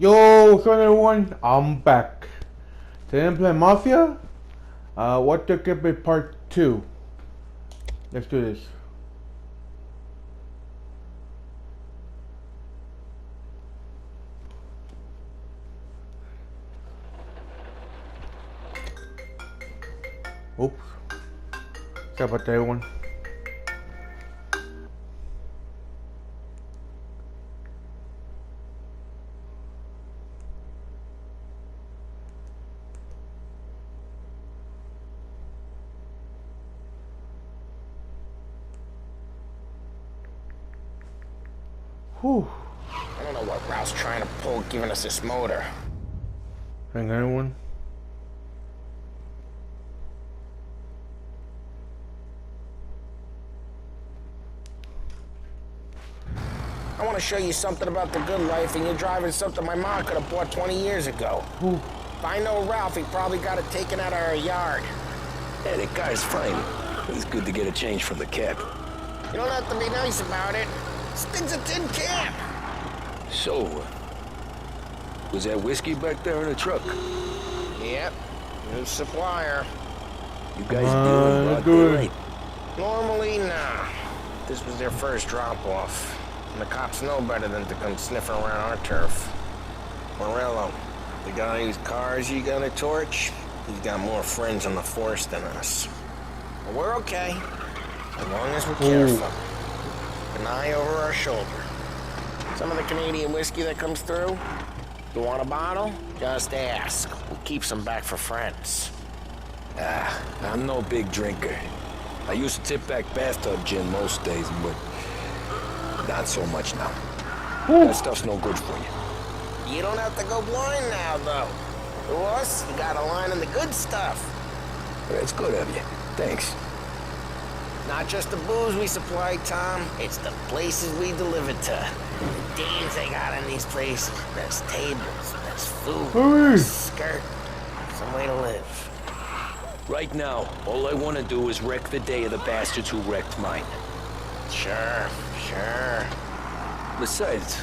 Yo, what's up everyone? I'm back. Today I'm playing Mafia. What took it by part 2. Let's do this. Oops. Sorry about that everyone. Whew. I don't know what Ralph's trying to pull giving us this motor. Hang on everyone. I want to show you something about the good life, and you're driving something my mom could have bought 20 years ago. Whew. If I know Ralph, he probably got it taken out of our yard. Yeah, that guy's fine. It's good to get a change from the cab. You don't have to be nice about it. This thing's a tin can. So, was that whiskey back there in the truck? Yep, new supplier. You guys dealing broad daylight? Normally, nah. This was their first drop-off. And the cops know better than to come sniffing around our turf. Morello, the guy whose cars you got a torch, he's got more friends on the force than us. But we're okay, as long as we're careful. An eye over our shoulder. Some of the Canadian whiskey that comes through, you want a bottle? Just ask. We'll keep some back for friends. I'm no big drinker. I used to tip back bathtub gin most days, but not so much now. That stuff's no good for you. You don't have to go blind now, though. To us, you got a line on the good stuff. That's good of you. Thanks. Not just the booze we supply, Tom. It's the places we deliver to. The dames they got in these places. There's tables, there's food, there's skirt. Some way to live. Right now, all I want to do is wreck the day of the bastards who wrecked mine. Sure. Besides,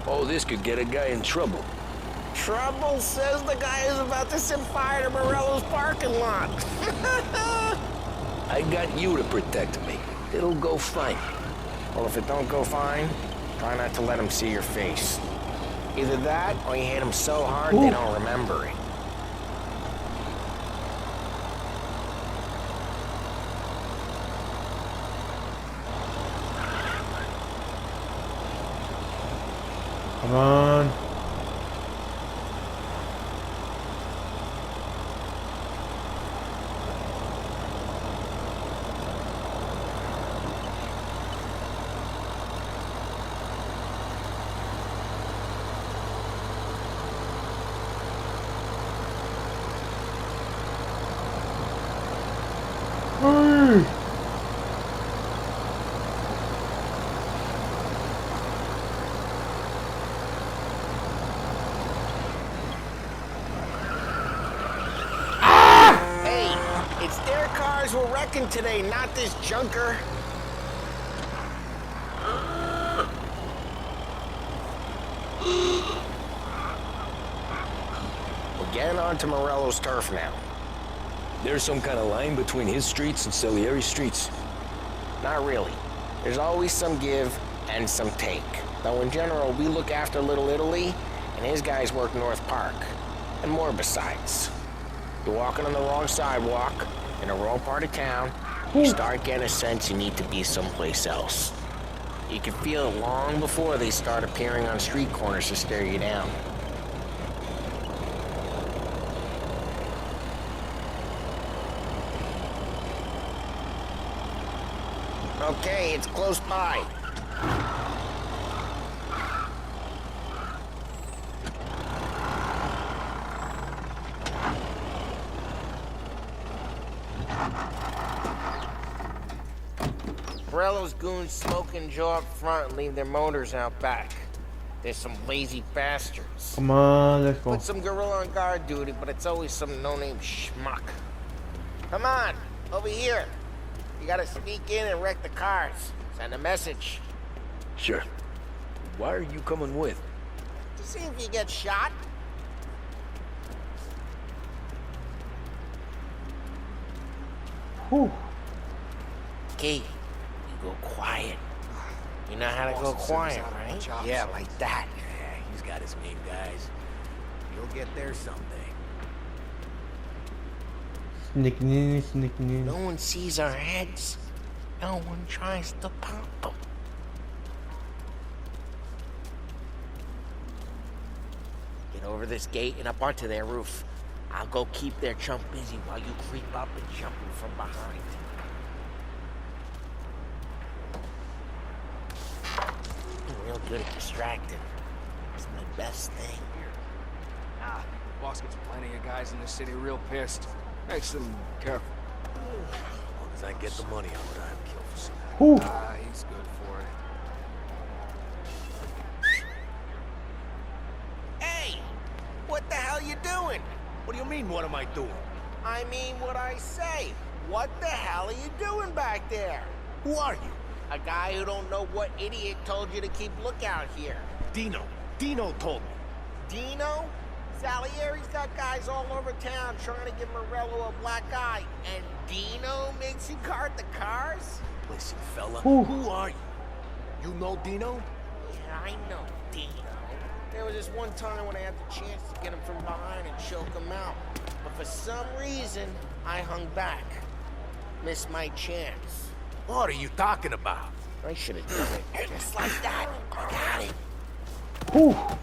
all this could get a guy in trouble. Trouble says the guy is about to set fire to Morello's parking lot. I got you to protect me. It'll go fine. Well, if it don't go fine, try not to let him see your face. Either that, or you hit him so hard they don't remember it. Come on. Hey, it's their cars we're wrecking today, not this junker. We're getting onto Morello's turf now. There's some kind of line between his streets and Salieri streets. Not really. There's always some give and some take. Though in general, we look after Little Italy, and his guys work North Park. And more besides. You're walking on the wrong sidewalk, in the wrong part of town, you start getting a sense you need to be someplace else. You can feel it long before they start appearing on street corners to stare you down. Okay, it's close by. Morello's goons smoke and jaw up front and leave their motors out back. There's some lazy bastards. Come on, let's go. Put some gorilla on guard duty, but it's always some no-name schmuck. Come on, over here. You gotta sneak in and wreck the cars. Send a message. Sure. Why are you coming with? To See if you get shot. Whew. Key, you go quiet. You know how to go quiet, right? Yeah, like that. Yeah, he's got his main guys. You'll get there someday. Sneaking in, sneaking in. No one sees our heads. No one tries to pop them. Get over this gate and up onto their roof. I'll go keep their chump busy while you creep up and jump in from behind. I'm real good at distracting. It's my best thing. Boss gets plenty of guys in the city real pissed. Makes them careful. As long as I get the money, I'm gonna kill for some. Whew. He's good for it. Hey! What the hell you doing? What do you mean, what am I doing? I mean what I say. What the hell are you doing back there? Who are you? A guy who don't know what idiot told you to keep lookout here. Dino. Dino told me. Dino? Salieri's got guys all over town trying to give Morello a black eye. And Dino makes you guard the cars? Listen, fella, Whew. who are you? You know Dino? Yeah, I know Dino. There was this one time when I had the chance to get him from behind and choke him out. But for some reason, I hung back. Missed my chance. What are you talking about? I should have done it. Just like that. I got it. Whew.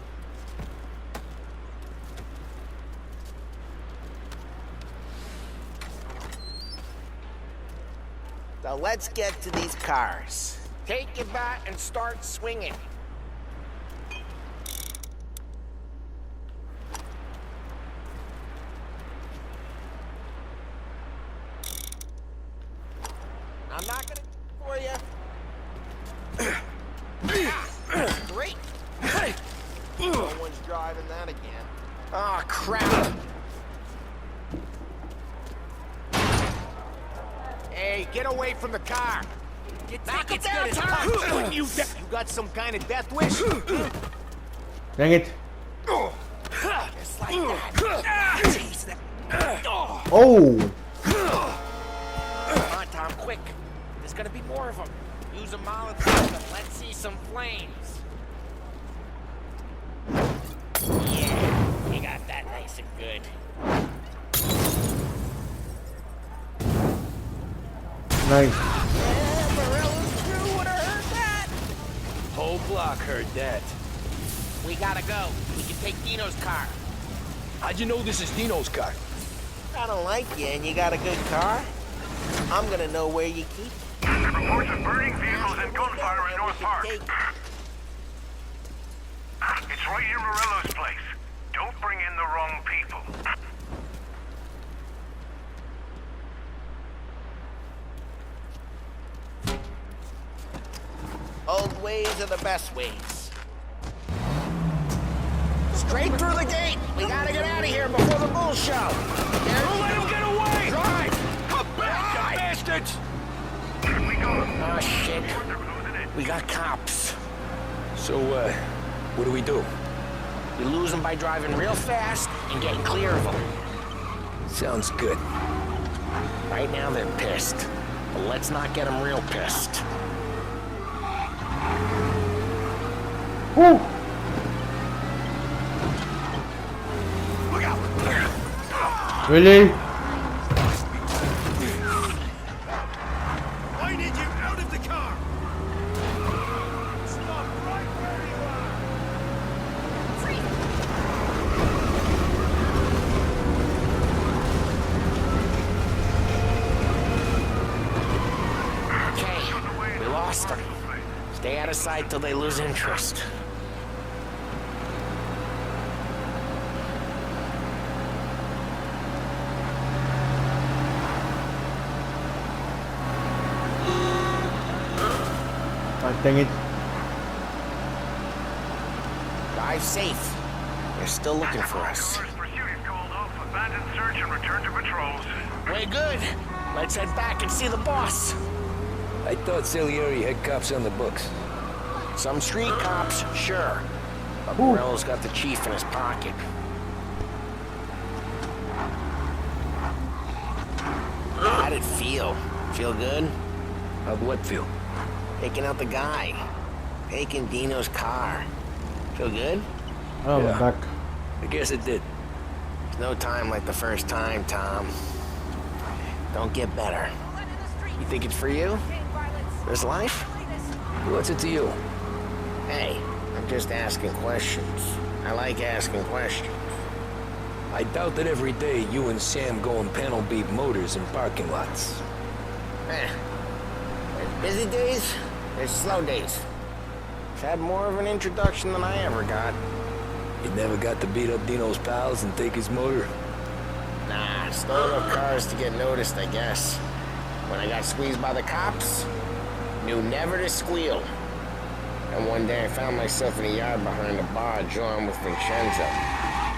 So let's get to these cars. Take your bat and start swinging. I'm not gonna for you. Great. No one's driving that again. Ah, crap. Hey, get away from the car! You Knock think it it's down, gonna Tom! stop you got some kind of death wish? Dang it. Just like that. Jeez, that. Oh. Come on, Tom, quick. There's gonna be more of them. Use a Molotov and let's see some flames. Yeah, you got that nice and good. Nice. Yeah, Morello's crew would have heard that. Whole block heard that. We gotta go. We can take Dino's car. How'd you know this is Dino's car? I don't like you and you got a good car. I'm gonna know where you keep it. Reports of burning vehicles and gunfire in North Park. It's right near Morello's place. Don't bring in the wrong people. Old ways are the best ways. Straight through the gate. We gotta get out of here before the bull show. Don't let him get away! Drive! Come back, you bastards! We go. Oh, shit. They're closing in. We got cops. So, what do we do? We lose them by driving real fast and getting clear of them. Sounds good. Right now they're pissed. But let's not get them real pissed. Whew. Look out! Really? I need you out of the car! Stop right where you Okay, we lost them. Stay out of sight till they lose interest. Dang it. Drive safe. They're still looking for us. First pursuit is called off. Abandon search and return to patrols. Way good. Let's head back and see the boss. I thought Salieri had cops on the books. Some street cops, sure. But Morello's got the chief in his pocket. How'd it feel? Feel good? How'd what feel? Taking out the guy. Taking Dino's car. Feel good? Oh, Yeah. my back. I guess it did. There's no time like the first time, Tom. Don't get better. You think it's for you? This life? What's it to you? Hey, I'm just asking questions. I like asking questions. I doubt that every day you and Sam go and panel beat motors in parking lots. There's busy days, there's slow days. I've had more of an introduction than I ever got. You never got to beat up Dino's pals and take his motor? Nah, slow enough cars to get noticed, I guess. When I got squeezed by the cops, knew never to squeal. And one day I found myself in a yard behind a bar drawn with Vincenzo.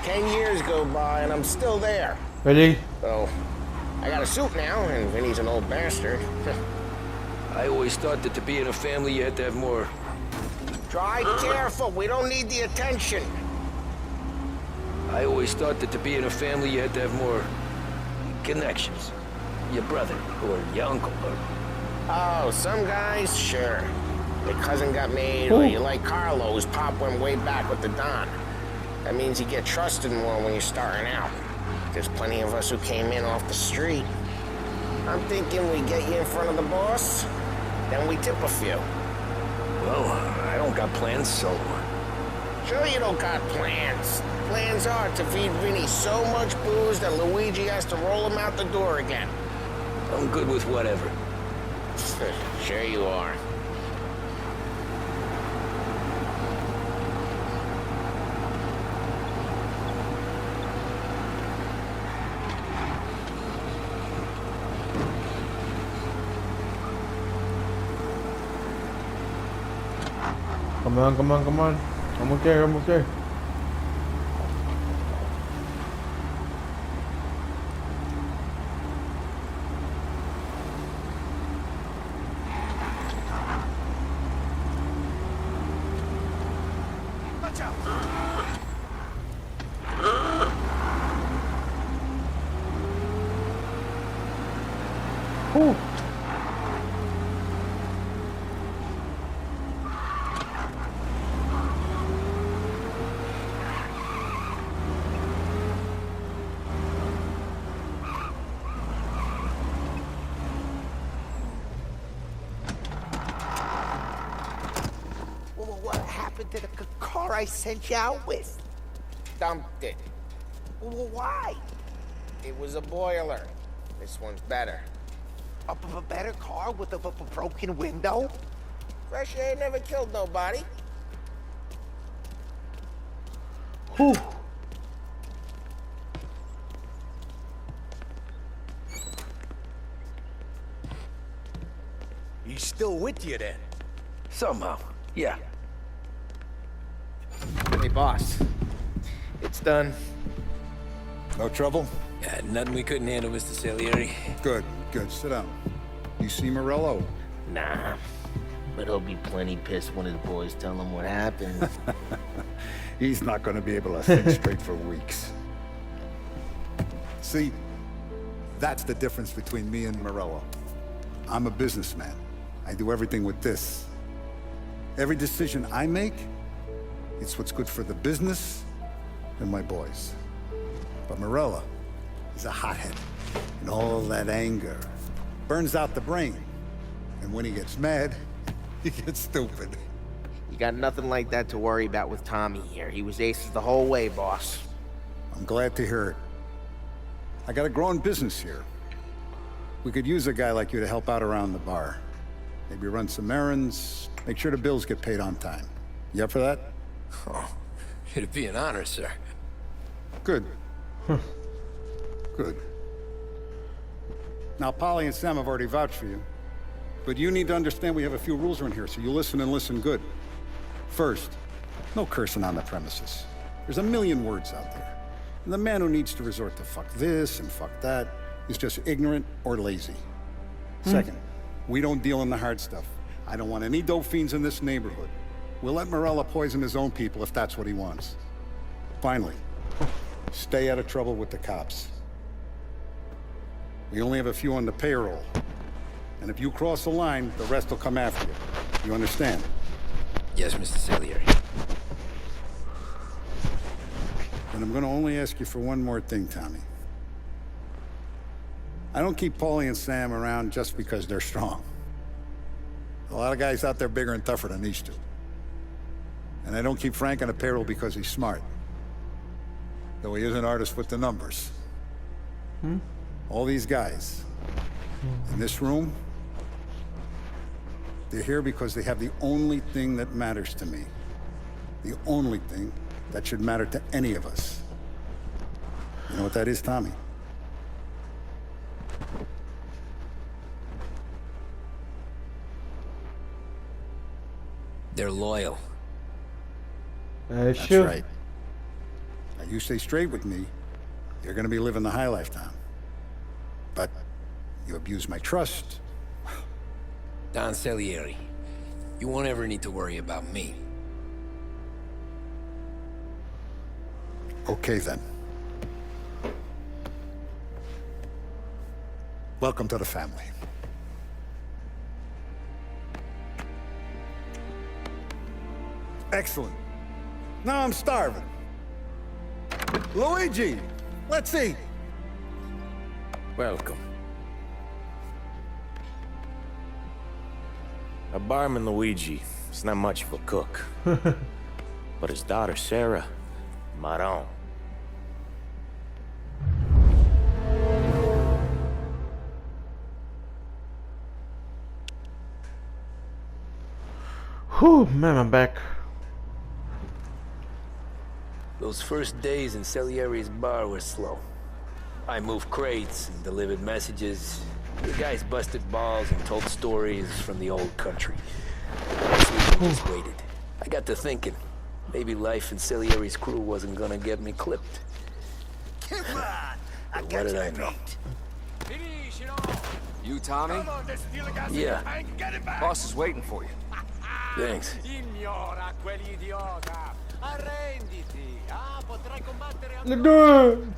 10 years go by and I'm still there. Really? So, I got a suit now, and Vinny's an old bastard. I always thought that to be in a family you had to have more... Try careful, we don't need the attention. I always thought that to be in a family you had to have more... connections. Your brother, or your uncle, or... Oh, some guys, sure. Your cousin got made, or you like Carlos, Pop went way back with the Don. That means you get trusted more when you're starting out. There's plenty of us who came in off the street. I'm thinking we get you in front of the boss, then we tip a few. Well, I don't got plans, so... Sure you don't got plans. Plans are to feed Vinny so much booze that Luigi has to roll him out the door again. I'm good with whatever. Sure you are. Come on, come on, come on. I'm okay, I'm okay. Watch out! Whew. Well, what happened to the car I sent you out with? Dumped it. Well, why? It was a boiler. This one's better. A better car with a broken window? Fresh air never killed nobody. Whew. He's still with you then? Somehow, yeah. Hey, boss. It's done. No trouble? Yeah, nothing we couldn't handle, Mr. Salieri. Good, good. Sit down. You see Morello? Nah. But he'll be plenty pissed when his boys tell him what happened. He's not going to be able to think straight for weeks. See, that's the difference between me and Morello. I'm a businessman. I do everything with this. Every decision I make, it's what's good for the business and my boys. But Morello is a hothead, and all that anger burns out the brain. And when he gets mad, he gets stupid. You got nothing like that to worry about with Tommy here. He was aces the whole way, boss. I'm glad to hear it. I got a growing business here. We could use a guy like you to help out around the bar. Maybe run some errands, make sure the bills get paid on time. You up for that? Oh, it'd be an honor, sir. Good. Good. Now, Polly and Sam have already vouched for you. But you need to understand we have a few rules around here, so you listen and listen good. First, no cursing on the premises. There's a million words out there. And the man who needs to resort to fuck this and fuck that is just ignorant or lazy. Second, we don't deal in the hard stuff. I don't want any dope fiends in this neighborhood. We'll let Morella poison his own people if that's what he wants. Finally, stay out of trouble with the cops. We only have a few on the payroll. And if you cross the line, the rest will come after you. You understand? Yes, Mr. Salieri. And I'm gonna only ask you for one more thing, Tommy. I don't keep Paulie and Sam around just because they're strong. A lot of guys out there bigger and tougher than these two. And I don't keep Frank on the payroll because he's smart. Though he is an artist with the numbers. All these guys in this room, they're here because they have the only thing that matters to me. The only thing that should matter to any of us. You know what that is, Tommy? They're loyal. That's Sure. right. Now you stay straight with me, you're gonna be living the high life, Tom. But you abuse my trust. Don Salieri, you won't ever need to worry about me. Okay then. Welcome to the family. Excellent. Now I'm starving. Luigi, let's eat. Welcome. A barman Luigi is not much of a cook. But his daughter Sarah, Maron. Whew, man, I'm back. Those first days in Salieri's bar were slow. I moved crates and delivered messages. The guys busted balls and told stories from the old country. I just waited. I got to thinking, maybe life in Salieri's crew wasn't gonna get me clipped. Come on, I But got what did you I know? beat. You, Tommy? Yeah, Boss is waiting for you. thanks. Ignora quell'idiota. Arrenditi. Ah, potrai combattere a... Let's do it.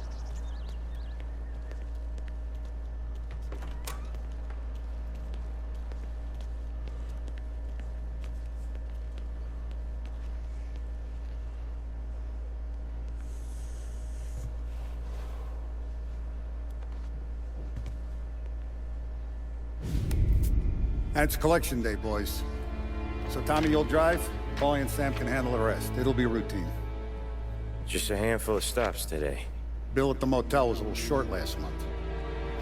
And it's collection day, boys. So Tommy, you'll drive. Paulie and Sam can handle the rest. It'll be routine. Just a handful of stops today. Bill at the motel was a little short last month.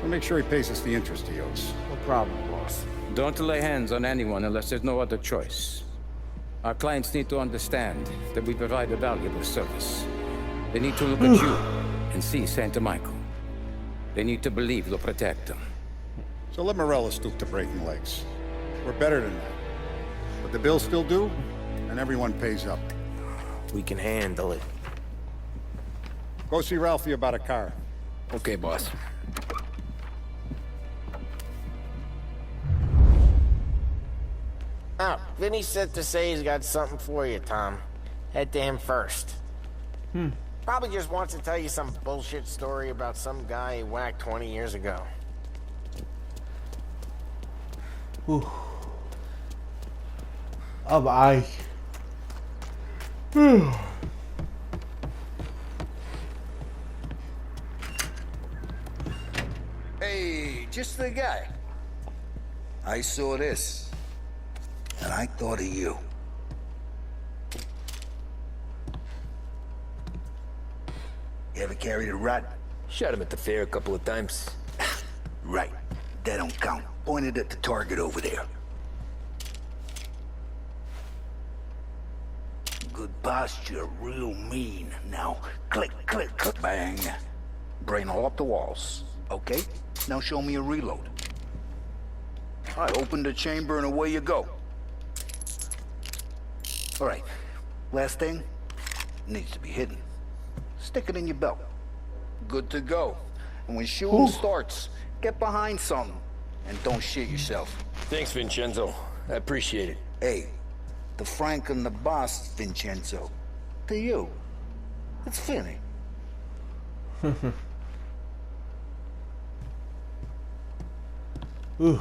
So make sure he pays us the interest he owes. No problem, boss. Don't lay hands on anyone unless there's no other choice. Our clients need to understand that we provide a valuable service. They need to look at you and see Santa Michael. They need to believe you'll protect them. So let Morella stoop to breaking legs. We're better than that. But the bills still due, and everyone pays up. We can handle it. Go see Ralphie about a car. Okay, boss. Oh, Vinny said to say he's got something for you, Tom. Head to him first. Probably just wants to tell you some bullshit story about some guy he whacked 20 years ago. Whew. अब I. Hey, just the guy. I saw this, and I thought of you. You ever carried a rat? Shot him at the fair a couple of times. Right. That don't count. Pointed at the target over there. Good posture, real mean. Now, click, click, click, bang. Brain all up the walls. Okay? Now show me a reload. All right, open the chamber and away you go. All right. Last thing, needs to be hidden. Stick it in your belt. Good to go. And when shooting starts, get behind something. And don't shit yourself. Thanks, Vincenzo. I appreciate it. Hey, The Frank and the boss, Vincenzo. To you, it's Finny. Ooh.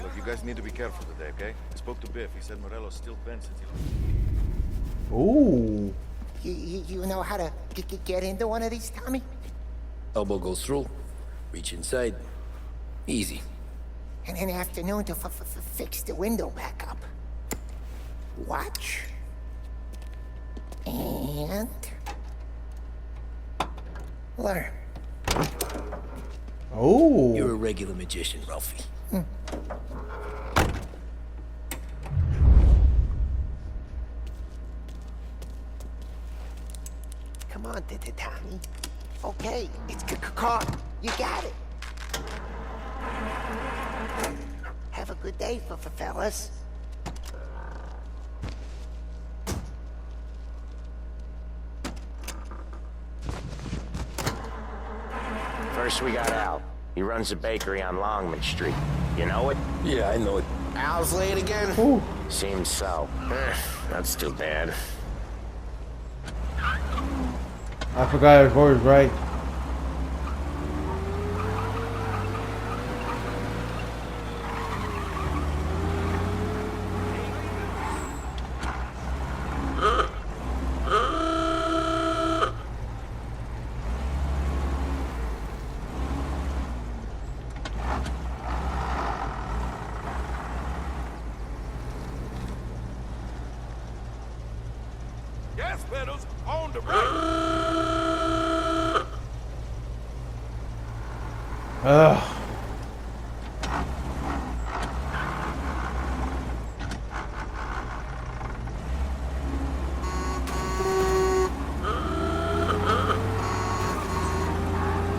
Look, you guys need to be careful today, okay? I spoke to Biff. He said Morello's still bent since he left. Ooh. You know how to get into one of these, Tommy? Elbow goes through. Reach inside. Easy. And in the afternoon to fix the window back up. Watch. And... learn. Oh. You're a regular magician, Ralphie. Come on, Tommy. Okay, it's caught. You got it. Have a good day, fellas. First we got Al. He runs a bakery on Longman Street. You know it? Yeah, I know it. Al's late again? Ooh. Seems so. That's too bad. I forgot his voice, right? Gas pedals on the right. Ugh.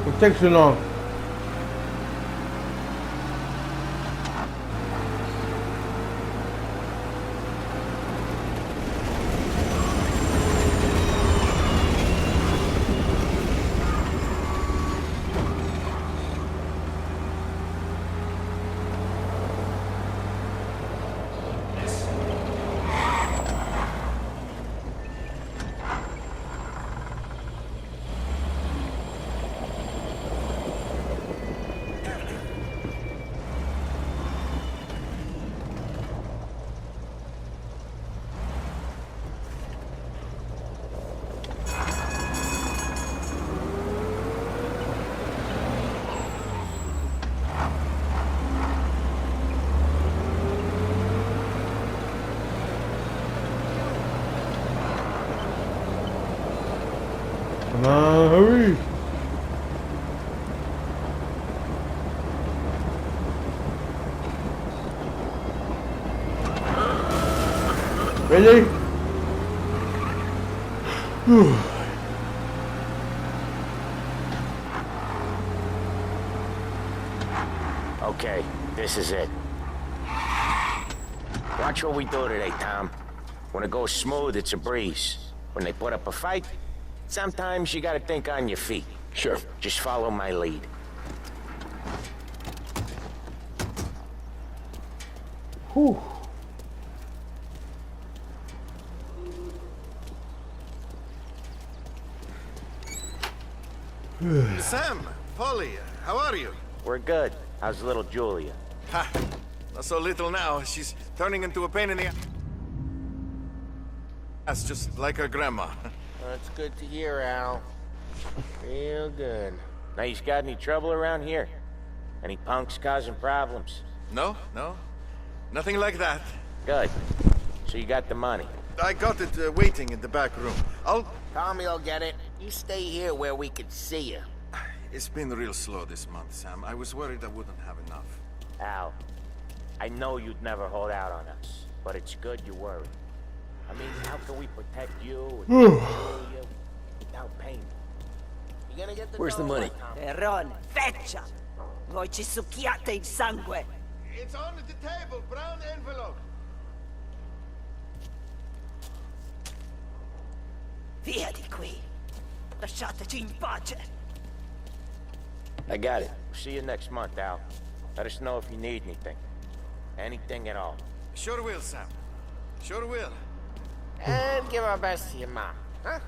It takes too long. Come on, hurry! Really? Okay, this is it. Watch what we do today, Tom. When it goes smooth, it's a breeze. When they put up a fight, sometimes you gotta think on your feet. Sure. Just follow my lead. Whew. Sam, Polly, how are you? We're good. How's little Julia? Ha! Not so little now. She's turning into a pain in the ass, just like her grandma. That's good to hear, Al. Real good. Now, you got any trouble around here? Any punks causing problems? No, no. Nothing like that. Good. So you got the money? I got it waiting in the back room. Tommy will get it. You stay here where we can see you. It's been real slow this month, Sam. I was worried I wouldn't have enough. Al, I know you'd never hold out on us, but it's good you worry. I mean, how can we protect you and you without pain? You gonna get the Where's the money? Perrone, feccia! Voi ci succhiate il sangue! It's on the table, brown envelope. Via di qui! Lasciateci in pace. I got it. See you next month, Al. Let us know if you need anything. Anything at all. Sure will, Sam. Sure will. And give our best to your mom, huh?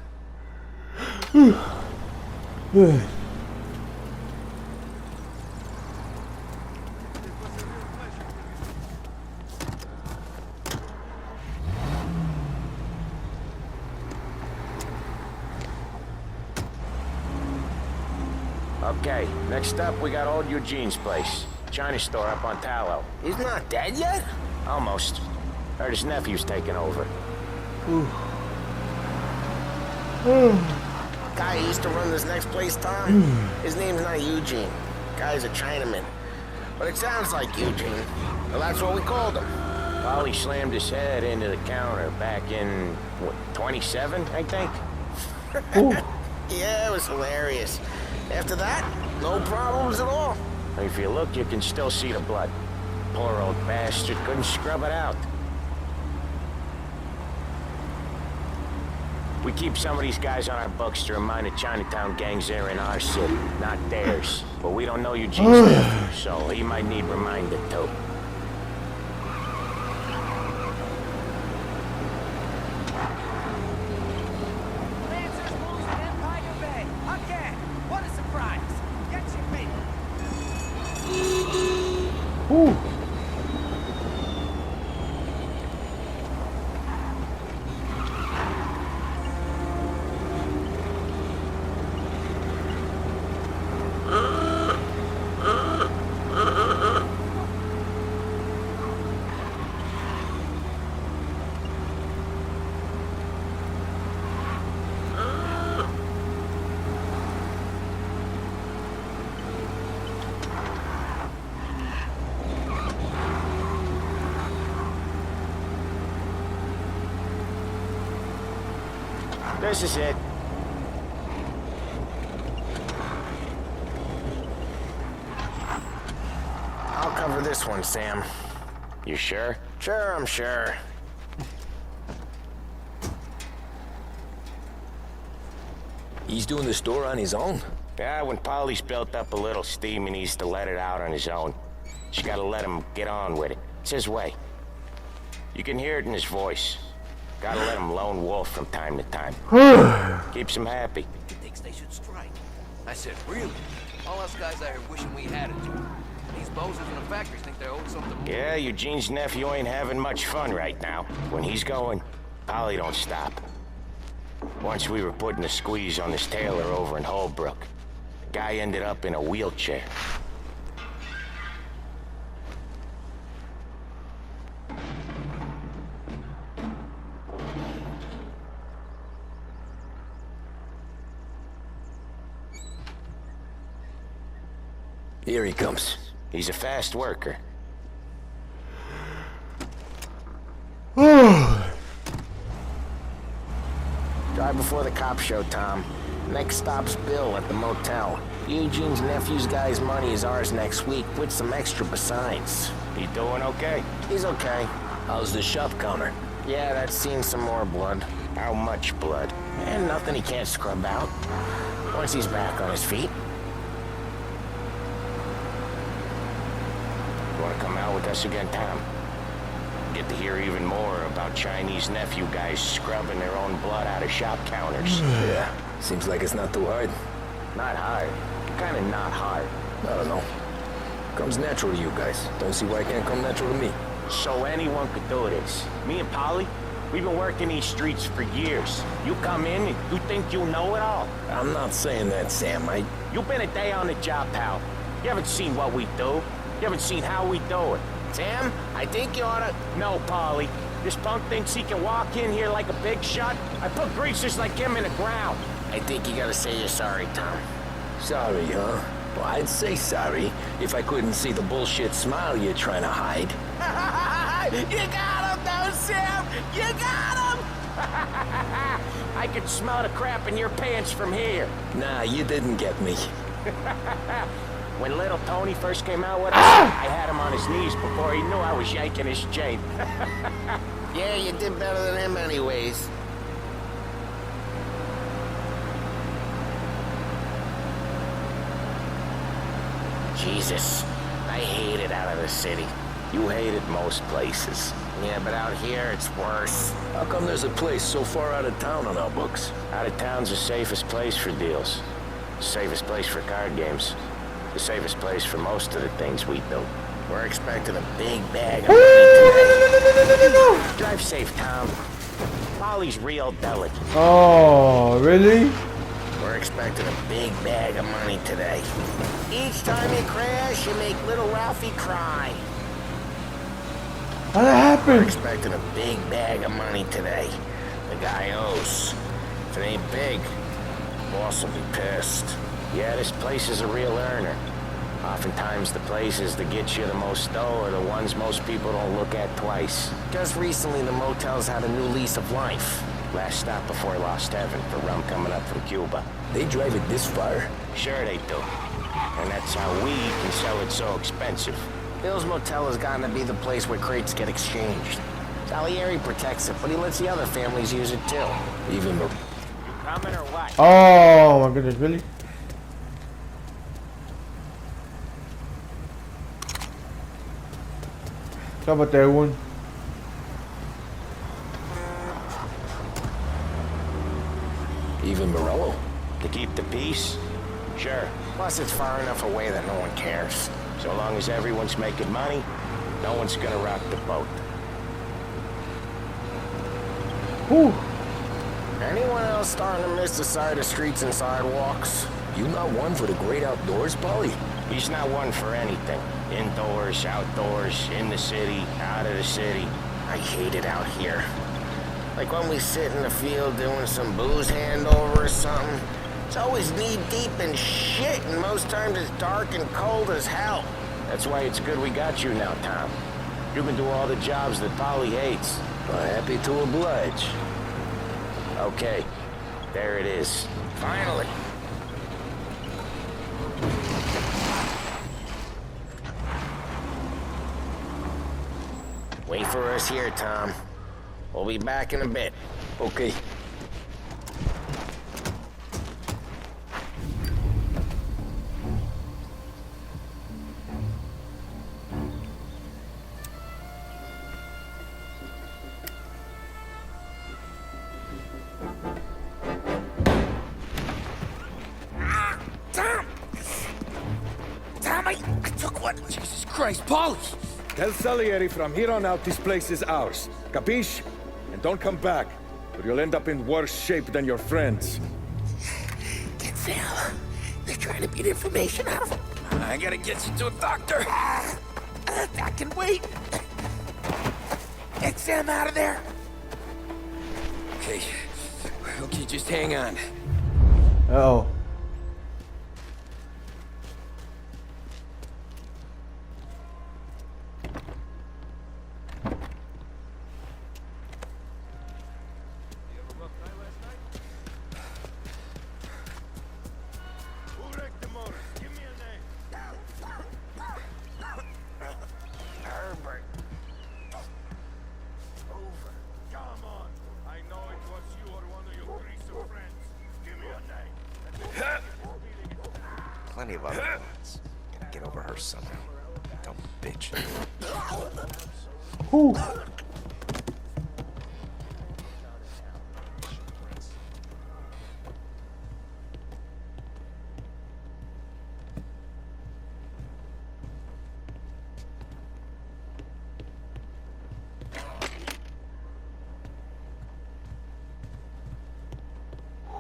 Okay, next up we got old Eugene's place. China store up on Tallow. He's not dead yet? Almost. Heard his nephew's taking over. Guy who used to run this next place, Tom? His name's not Eugene. Guy's a Chinaman. But it sounds like Eugene. Well, that's what we called him. Polly slammed his head into the counter back in, what, 27, I think? Yeah, it was hilarious. After that, no problems at all. If you look, you can still see the blood. Poor old bastard couldn't scrub it out. We keep some of these guys on our books to remind the Chinatown gangs they're in our city, not theirs. But we don't know Eugene's nephew, so he might need reminded too. Lancers moves in Empire Bay. Again. What a surprise. Get your feet. This is it. I'll cover this one, Sam. You sure? Sure, I'm sure. He's doing the store on his own? Yeah, when Polly's built up a little steam, he needs to let it out on his own. Just gotta let him get on with it. It's his way. You can hear it in his voice. Gotta let him lone wolf from time to time. Keeps him happy. He thinks they should strike. I said, really? All us guys out here wishing we had it. These bozos in the factories think they owe something more. Yeah, Eugene's nephew ain't having much fun right now. When he's going, Polly don't stop. Once we were putting a squeeze on this tailor over in Holbrook. Guy ended up in a wheelchair. Here he comes. He's a fast worker. Drive before the cops show, Tom. Next stop's Bill at the motel. Eugene's nephew's guy's money is ours next week, with some extra besides. He doing okay? He's okay. How's the shop counter? Yeah, that's seen some more blood. How much blood? And nothing he can't scrub out. Once he's back on his feet. You wanna come out with us again, Tom? Get to hear even more about Chinese nephew guys scrubbing their own blood out of shop counters. Yeah, seems like it's not too hard. Not hard. Kinda not hard. I don't know. Comes natural to you guys. Don't see why it can't come natural to me. So anyone could do this. Me and Polly, we've been working these streets for years. You come in and you think you know it all. I'm not saying that, Sam. You've been a day on the job, pal. You haven't seen what we do. You haven't seen how we do it. Sam, I think you oughta... No, Polly. This punk thinks he can walk in here like a big shot. I put greasers like him in the ground. I think you gotta say you're sorry, Tom. Sorry, huh? Well, I'd say sorry if I couldn't see the bullshit smile you're trying to hide. You got him, though, Sam! You got him! I could smell the crap in your pants from here. Nah, you didn't get me. When little Tony first came out with us, I had him on his knees before he knew I was yanking his chain. Yeah, you did better than him anyways. Jesus, I hate it out of the city. You hate it most places. Yeah, but out here it's worse. How come there's a place so far out of town on our books? Out of town's the safest place for deals. The safest place for card games. The safest place for most of the things we do. We're expecting a big bag of money today. Drive safe, Tom. Polly's real delicate. Oh, really? We're expecting a big bag of money today. Each time you crash, you make little Ralphie cry. What We're happened? expecting a big bag of money today. The guy owes. If it ain't big, boss will be pissed. Yeah, this place is a real earner. Oftentimes the places that get you the most dough are the ones most people don't look at twice. Just recently, the motel's had a new lease of life. Last stop before Lost Heaven for rum coming up from Cuba. They drive it this far? Sure they do. And that's how we can sell it so expensive. Bill's Motel has gotten to be the place where crates get exchanged. Salieri protects it, but he lets the other families use it too. Even the... Coming or what? Oh my goodness, really? How about that one? Even Morello? To keep the peace? Sure. Plus, it's far enough away that no one cares. So long as everyone's making money, no one's gonna rock the boat. Whew. Anyone else starting to miss the side of streets and sidewalks? You not one for the great outdoors, Polly? He's not one for anything. Indoors, outdoors, in the city, out of the city. I hate it out here. Like when we sit in the field doing some booze handover or something. It's always knee-deep in shit, and most times it's dark and cold as hell. That's why it's good we got you now, Tom. You can do all the jobs that Polly hates. Well, happy to oblige. Okay, there it is. Finally. Wait for us here, Tom. We'll be back in a bit. Okay. I took one. Jesus Christ, Polly! Tell Salieri from here on out this place is ours. Capiche? And don't come back, or you'll end up in worse shape than your friends. Denzel, they're trying to beat information out of him. I gotta get you to a doctor. I can wait. Get Sam out of there. Okay. Okay, just hang on. Uh-oh. Plenty of other ones. Gotta get over her somehow. Dumb bitch. Whew.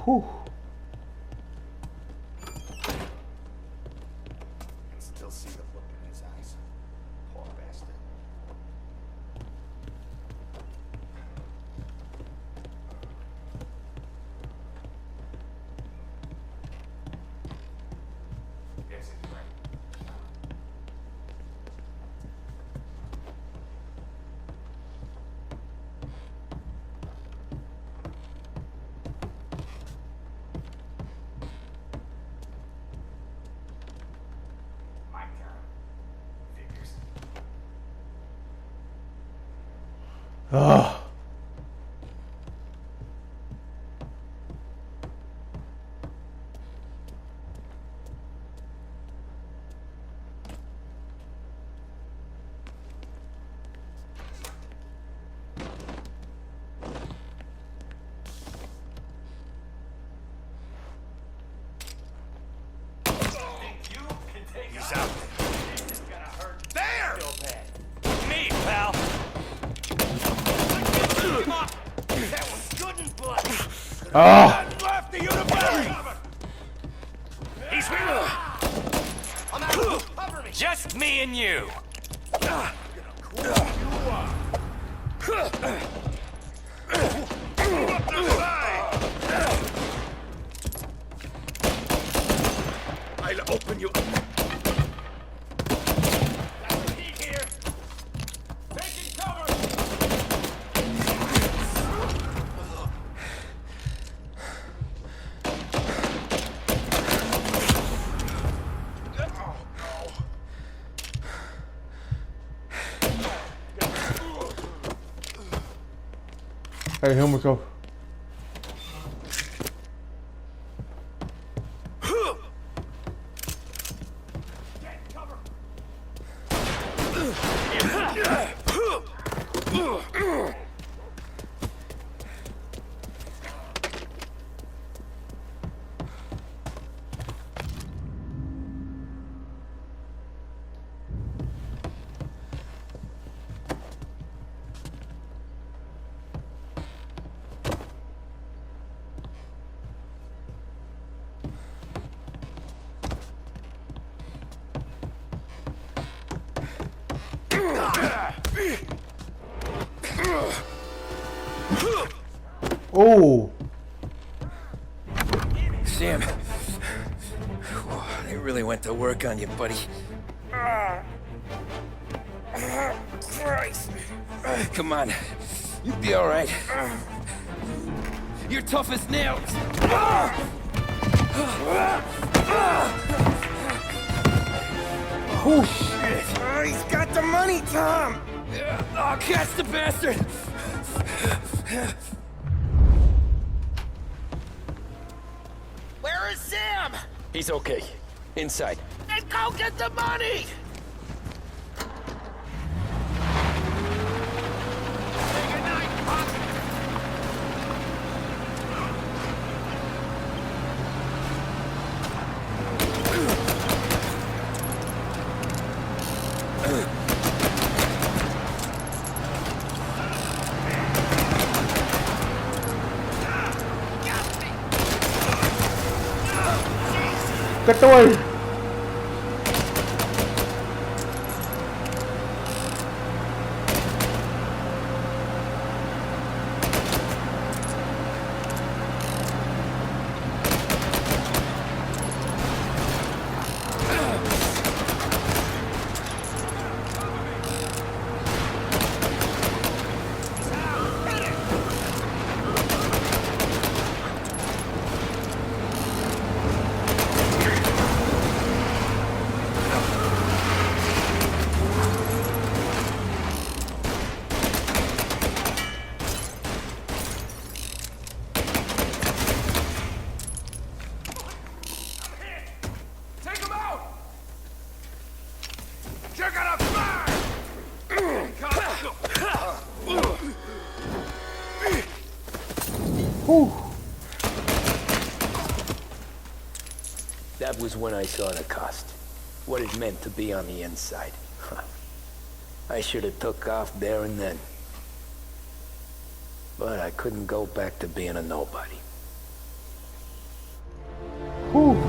Whew. Still see the look in his eyes. Poor bastard. Yes, it's right. My turn. Figures. Ugh. Ah! Left the uniform! He's I'm out. Cover me! just me and you. I'll open you up. Here! Taking cover! Hey, heal myself. Oh! Sam, they really went to work on you, buddy. Christ. Come on, you'll be all right. You're tough as nails. Oh, shit. Oh, he's got the money, Tom. Oh, catch the bastard. Where is Sam? He's okay. Inside. Then go get the money! Get away! Take him out! You're gonna fly! That was when I saw the cost. What it meant to be on the inside. I should have took off there and then. But I couldn't go back to being a nobody. Whew.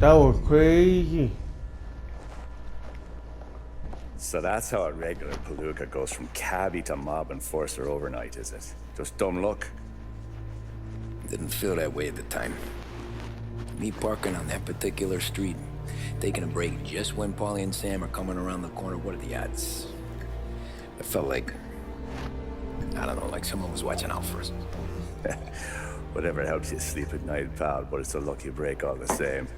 That was crazy. So that's how a regular palooka goes from cabbie to mob enforcer overnight, is it? Just dumb luck? Didn't feel that way at the time. Me parking on that particular street, taking a break just when Paulie and Sam are coming around the corner, what are the odds? I felt like, I don't know, like someone was watching out for us. Whatever helps you sleep at night, pal, but it's a lucky break all the same.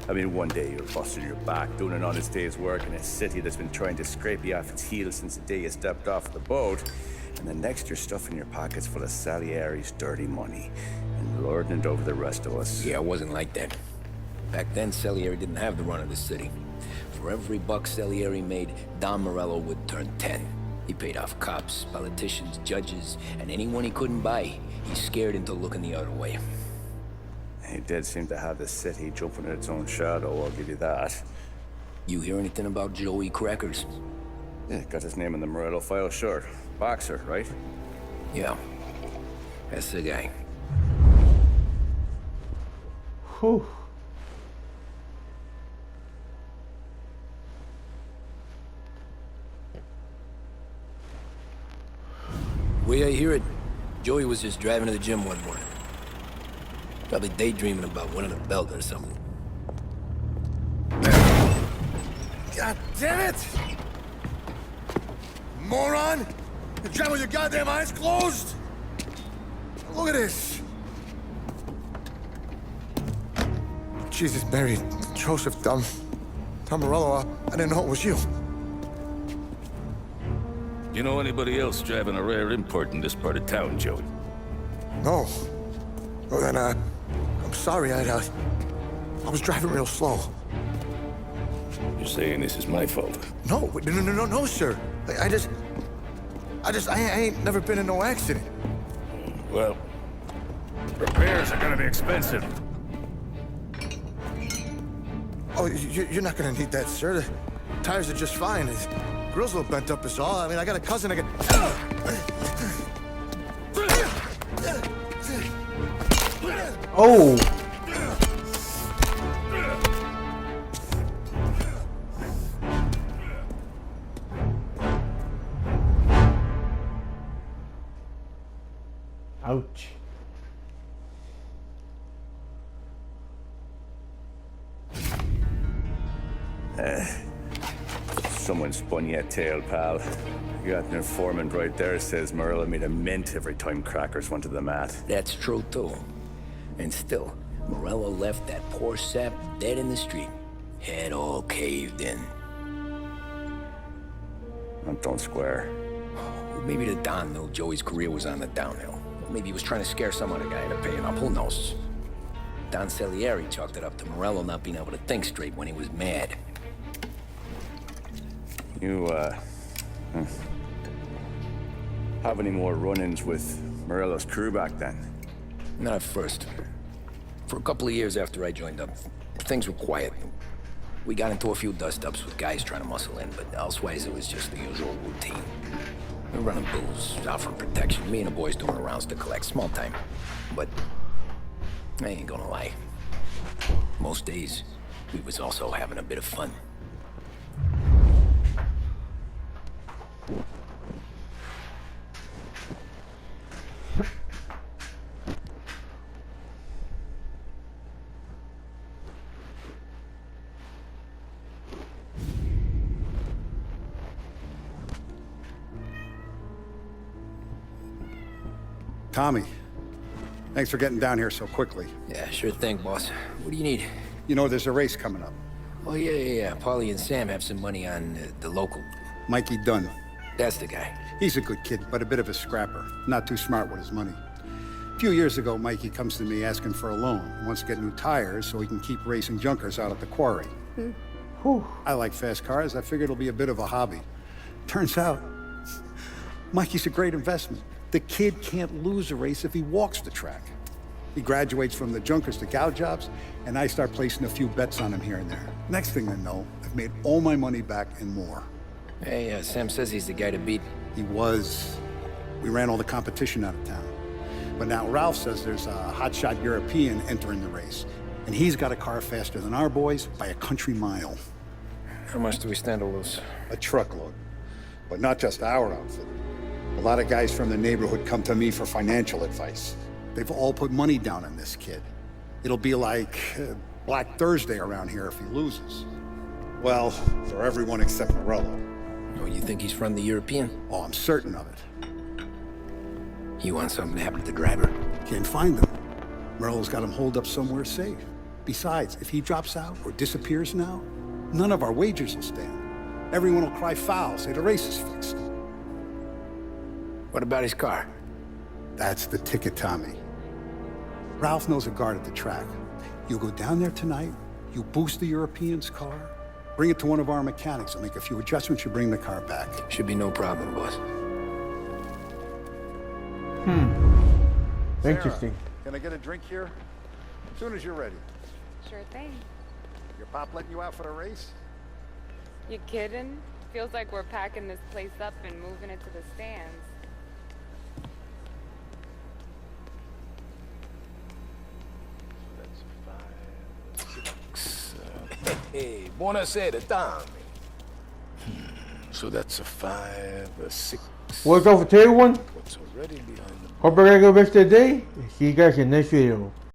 I mean, one day you're busting your back, doing an honest day's work in a city that's been trying to scrape you off its heels since the day you stepped off the boat, and the next you're stuffing your pockets full of Salieri's dirty money and lording it over the rest of us. Yeah, it wasn't like that. Back then, Salieri didn't have the run of the city. For every buck Salieri made, Don Morello would turn 10. He paid off cops, politicians, judges, and anyone he couldn't buy, he scared into looking the other way. He did seem to have the city jumping in its own shadow, I'll give you that. You hear anything about Joey Crackers? Yeah, got his name in the Morello file, sure. Boxer, right? Yeah. That's the guy. Whew. The way I hear it, Joey was just driving to the gym one morning. Probably daydreaming about winning a belt or something. God damn it! Moron! You're driving with your goddamn eyes closed? Look at this! Jesus, Mary, Joseph, Tom Morello, I didn't know it was you. You know anybody else driving a rare import in this part of town, Joey? No. Well, then, I'm sorry, I was driving real slow. You're saying this is my fault? No, sir. I ain't never been in no accident. Well, repairs are gonna be expensive. Oh, you're not gonna need that, sir. The tires are just fine. His grill's a little bent up is all. I mean, I got a cousin I can... Oh! Ouch. Someone spun you a tail, pal. You got an informant right there says Morello made a mint every time crackers went to the mat. That's true, too. And still, Morello left that poor sap dead in the street. Head all caved in. That don't square. Maybe the Don knew Joey's career was on the downhill. Maybe he was trying to scare some other guy into paying up. Who knows? Don Salieri chalked it up to Morello not being able to think straight when he was mad. You, have any more run-ins with Morello's crew back then? Not at first. For a couple of years after I joined up, things were quiet. We got into a few dust-ups with guys trying to muscle in, but elsewise it was just the usual routine. We were running booze, offering protection, me and the boys doing the rounds to collect, small time. But I ain't gonna lie. Most days, we was also having a bit of fun. Tommy, thanks for getting down here so quickly. Yeah, sure thing, boss. What do you need? You know, there's a race coming up. Oh, yeah. Paulie and Sam have some money on the local. Mikey Dunn. That's the guy. He's a good kid, but a bit of a scrapper. Not too smart with his money. A few years ago, Mikey comes to me asking for a loan. He wants to get new tires so he can keep racing junkers out at the quarry. I like fast cars. I figured it'll be a bit of a hobby. Turns out, Mikey's a great investment. The kid can't lose a race if he walks the track. He graduates from the junkers to gal jobs, and I start placing a few bets on him here and there. Next thing I know, I've made all my money back and more. Hey, Sam says he's the guy to beat. He was. We ran all the competition out of town. But now Ralph says there's a hotshot European entering the race, and he's got a car faster than our boys by a country mile. How much do we stand to lose? A truckload. But not just our outfit. A lot of guys from the neighborhood come to me for financial advice. They've all put money down on this kid. It'll be like Black Thursday around here if he loses. Well, for everyone except Morello. Oh, you think he's from the European? Oh, I'm certain of it. You want something to happen to the driver? Can't find him. Morello's got him holed up somewhere safe. Besides, if he drops out or disappears now, none of our wagers will stand. Everyone will cry foul, say the race is fixed. What about his car? That's the ticket, Tommy. Ralph knows a guard at the track. You go down there tonight, you boost the European's car, bring it to one of our mechanics. I'll make a few adjustments, you bring the car back. Should be no problem, boss. Interesting. Can I get a drink here? As soon as you're ready. Sure thing. Your pop letting you out for the race? You kidding? Feels like we're packing this place up and moving it to the stands. Hey, buonasera, Tommy. So that's a 5, a 6. What's up for today, one? What's already behind the... Hope you guys have a good rest of the day. See you guys in the next video.